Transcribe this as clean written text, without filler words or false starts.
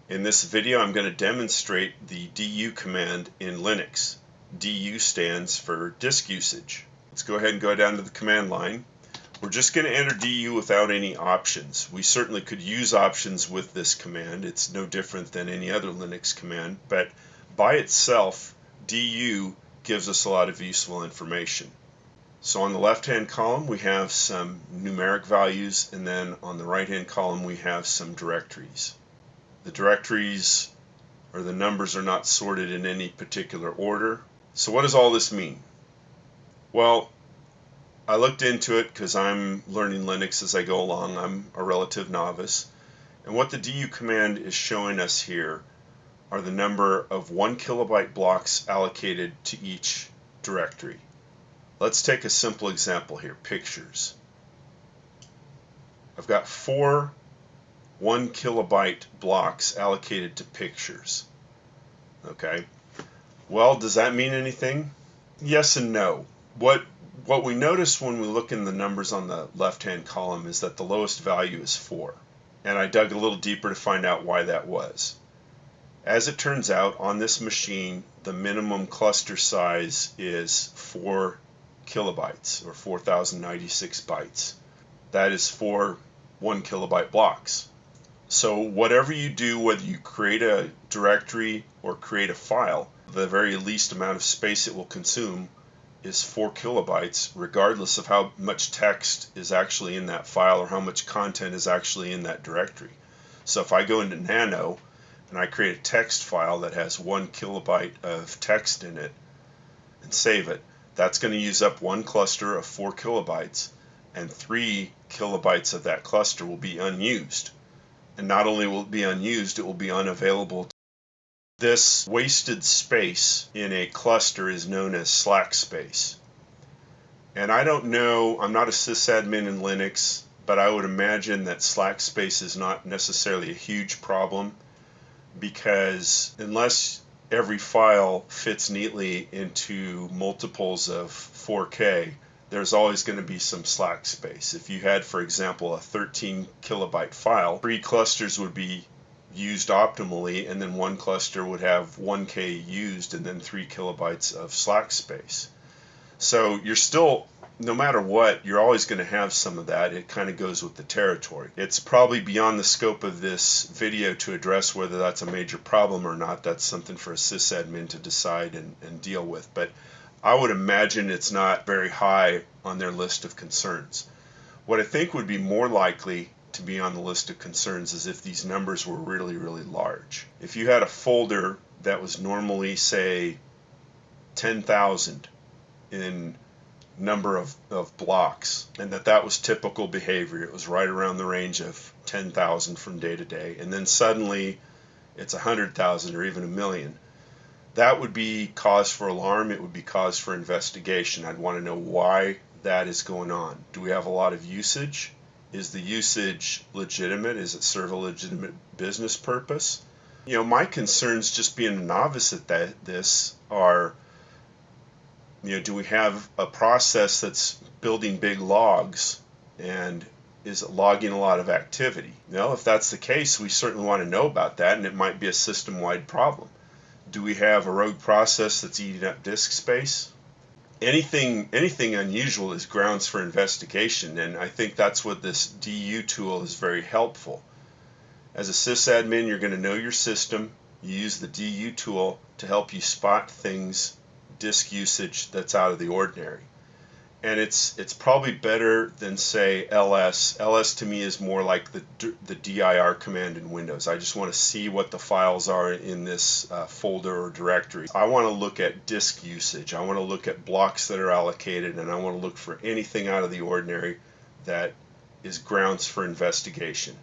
In this video, I'm going to demonstrate the du command in Linux. Du stands for disk usage. Let's go ahead and go down to the command line. We're just going to enter du without any options. We certainly could use options with this command. It's no different than any other Linux command, but by itself, du gives us a lot of useful information. So on the left-hand column, we have some numeric values, and then on the right-hand column, we have some directories. The directories or the numbers are not sorted in any particular order. So what does all this mean? Well, I looked into it because I'm learning Linux as I go along. I'm a relative novice. And what the du command is showing us here are the number of 1 kilobyte blocks allocated to each directory. Let's take a simple example here, pictures. I've got 4 1 kilobyte blocks allocated to pictures. Okay. Well, does that mean anything? Yes and no. What we notice when we look in the numbers on the left-hand column is that the lowest value is 4. And I dug a little deeper to find out why that was. As it turns out, on this machine, the minimum cluster size is 4 kilobytes or 4096 bytes. That is 4 1 kilobyte blocks. So whatever you do, whether you create a directory or create a file, the very least amount of space it will consume is 4 kilobytes, regardless of how much text is actually in that file or how much content is actually in that directory. So if I go into Nano and I create a text file that has 1 kilobyte of text in it and save it, that's going to use up one cluster of 4 kilobytes, and 3 kilobytes of that cluster will be unused. And not only will it be unused, it will be unavailable. This wasted space in a cluster is known as slack space. And I don't know, I'm not a sysadmin in Linux, but I would imagine that slack space is not necessarily a huge problem, because unless every file fits neatly into multiples of 4K, there's always going to be some slack space. If you had, for example, a 13 kilobyte file, 3 clusters would be used optimally, and then one cluster would have 1K used and then 3 kilobytes of slack space. So you're still, no matter what, you're always going to have some of that. It kind of goes with the territory. It's probably beyond the scope of this video to address whether that's a major problem or not. That's something for a sysadmin to decide and deal with. But I would imagine it's not very high on their list of concerns. What I think would be more likely to be on the list of concerns is if these numbers were really, really large. If you had a folder that was normally, say, 10,000 in number of blocks, and that was typical behavior, it was right around the range of 10,000 from day to day, and then suddenly it's 100,000 or even 1,000,000, that would be cause for alarm. It would be cause for investigation. I'd want to know why that is going on. Do we have a lot of usage? Is the usage legitimate? Is it serve a legitimate business purpose? You know, my concerns, just being a novice at this, are, you know, do we have a process that's building big logs, and is it logging a lot of activity? Well, if that's the case, we certainly want to know about that, and it might be a system-wide problem. Do we have a rogue process that's eating up disk space? Anything unusual is grounds for investigation, and I think that's what this du tool is very helpful. As a sysadmin, you're going to know your system. You use the du tool to help you spot things, disk usage that's out of the ordinary. And it's probably better than, say, ls. ls to me is more like the dir command in Windows. I just want to see what the files are in this folder or directory. I want to look at disk usage. I want to look at blocks that are allocated, and I want to look for anything out of the ordinary that is grounds for investigation.